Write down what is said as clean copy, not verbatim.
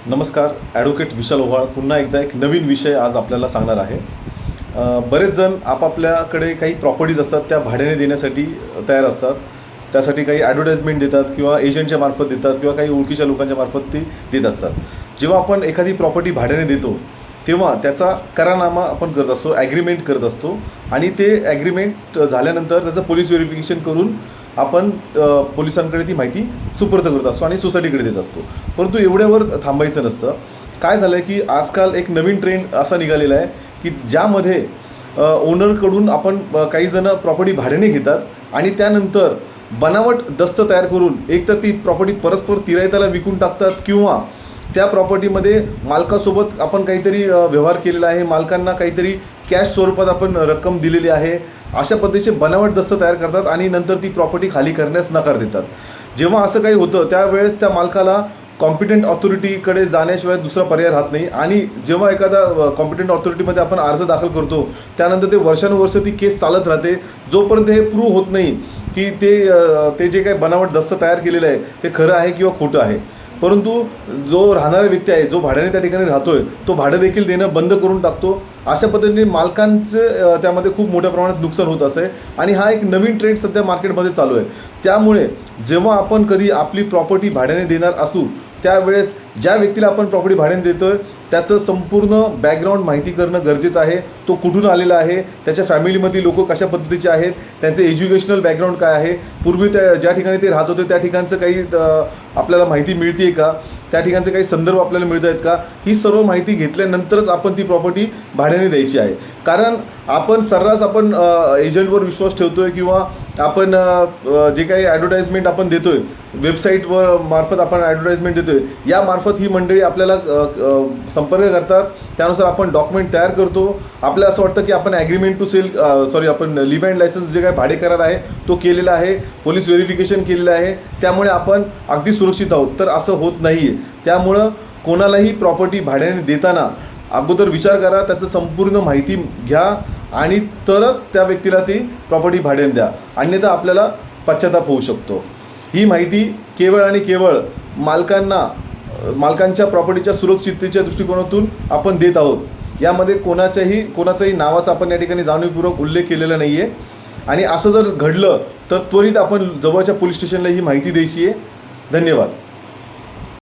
नमस्कार. ॲडव्होकेट विशाल ओव्हाळ पुन्हा एकदा एक नवीन विषय आज आपल्याला सांगणार आहे. बरेच जण आपापल्याकडे काही प्रॉपर्टीज असतात त्या भाड्याने देण्यासाठी तयार असतात. त्यासाठी काही ॲडव्हर्टाइजमेंट देतात किंवा एजंटच्या मार्फत देतात किंवा काही ओळखीच्या लोकांच्या मार्फत ती देत असतात. जेव्हा आपण एखादी प्रॉपर्टी भाड्याने देतो तेव्हा त्याचा करारनामा आपण करत असतो, ॲग्रीमेंट करत असतो आणि ते ॲग्रीमेंट झाल्यानंतर त्याचं पोलीस व्हेरिफिकेशन करून आपण पोलिसांकडे ती माहिती सुपूर्द करत असतो आणि सोसायटीकडे देत असतो. परंतु एवढ्यावर थांबायचं नसतं. काय झालं आहे की आजकाल एक नवीन ट्रेंड असा निघालेला आहे की ज्यामध्ये ओनरकडून आपण काही जण प्रॉपर्टी भाड्याने घेतात आणि त्यानंतर बनावट दस्त तयार करून एकतर ती प्रॉपर्टी परस्पर तिरायताला विकून टाकतात किंवा त्या प्रॉपर्टीमध्ये मालकासोबत आपण काहीतरी व्यवहार केलेला आहे, मालकांना काहीतरी कॅश स्वरूपात आपण रक्कम दिलेली आहे, अशा पद्धतीचे बनावट दस्त तयार करतात आणि नंतर ती प्रॉपर्टी खाली करण्यास नकार देतात. जेव्हा असं काही होतं त्यावेळेस त्या मालकाला कॉम्पिटंट ऑथॉरिटीकडे जाण्याशिवाय दुसरा पर्याय राहत नाही आणि जेव्हा एखादा कॉम्पिटंट ऑथॉरिटीमध्ये आपण अर्ज दाखल करतो त्यानंतर ते वर्षानुवर्ष ती केस चालत राहते जोपर्यंत हे प्रूव्ह होत नाही की ते जे काही बनावट दस्त तयार केलेलं आहे ते खरं आहे किंवा खोटं आहे. परंतु जो राहणारा व्यक्ती आहे, जो भाड्याने त्या ठिकाणी राहतो आहे, तो भाडं देखील देणं बंद करून टाकतो. अशा पद्धतीने मालकांचं त्यामध्ये खूप मोठ्या प्रमाणात नुकसान होत असे आणि हा एक नवीन ट्रेंड सध्या मार्केटमध्ये चालू आहे. त्यामुळे जेव्हा आपण कधी आपली प्रॉपर्टी भाड्याने देणार असू त्यावेळेस ज्या व्यक्तीला आपण प्रॉपर्टी भाड्याने देतो आहे त्याचं संपूर्ण बॅकग्राऊंड माहिती करणं गरजेचं आहे. तो कुठून आलेला आहे, त्याच्या फॅमिलीमधली लोकं कशा पद्धतीचे आहेत, त्यांचे एज्युकेशनल बॅकग्राऊंड काय आहे, पूर्वी ज्या ठिकाणी ते राहत होते त्या ठिकाणचं काही आपल्याला माहिती मिळते आहे का, त्या ठिकाणचे काही संदर्भ आपल्याला मिळत आहेत का, ही सर्व माहिती घेतल्यानंतरच आपण ती प्रॉपर्टी भाड्याने द्यायची आहे. कारण आपण सर्रास आपण एजंटवर विश्वास ठेवतो आहे किंवा आपण जे काही ॲडव्हर्टाइजमेंट आपण देतो आहे, वेबसाईटवर मार्फत आपण ॲडव्हर्टाइजमेंट देतो आहे, यामार्फत ही मंडळी आपल्याला संपर्क करतात. त्यानुसार आपण डॉक्युमेंट तयार करतो. आपल्याला असं वाटतं की आपण ॲग्रीमेंट टू सेल आपण लिव्ह अँड लायसन्स जे काही भाडे करार आहे तो केलेला आहे, पोलीस व्हेरिफिकेशन केलेलं आहे, त्यामुळे आपण अगदी सुरक्षित आहोत. तर असं होत नाही आहे. त्यामुळं कोणालाही प्रॉपर्टी भाड्याने देताना अगोदर विचार करा, त्याचं संपूर्ण माहिती घ्या आणि तरच त्या व्यक्तीला ती प्रॉपर्टी भाड्याने द्या, अन्यथा आपल्याला पश्चाताप होऊ शकतो. ही माहिती केवळ आणि केवळ मालकांच्या प्रॉपर्टीच्या सुरक्षिततेच्या दृष्टिकोनातून आपण देत आहोत. यामध्ये कोणाच्याही नावाचा आपण या ठिकाणी जाणीवपूर्वक उल्लेख केलेला नाही आहे आणि असं जर घडलं तर त्वरित आपण जवळच्या पोलीस स्टेशनला ही माहिती द्यायची आहे. धन्यवाद.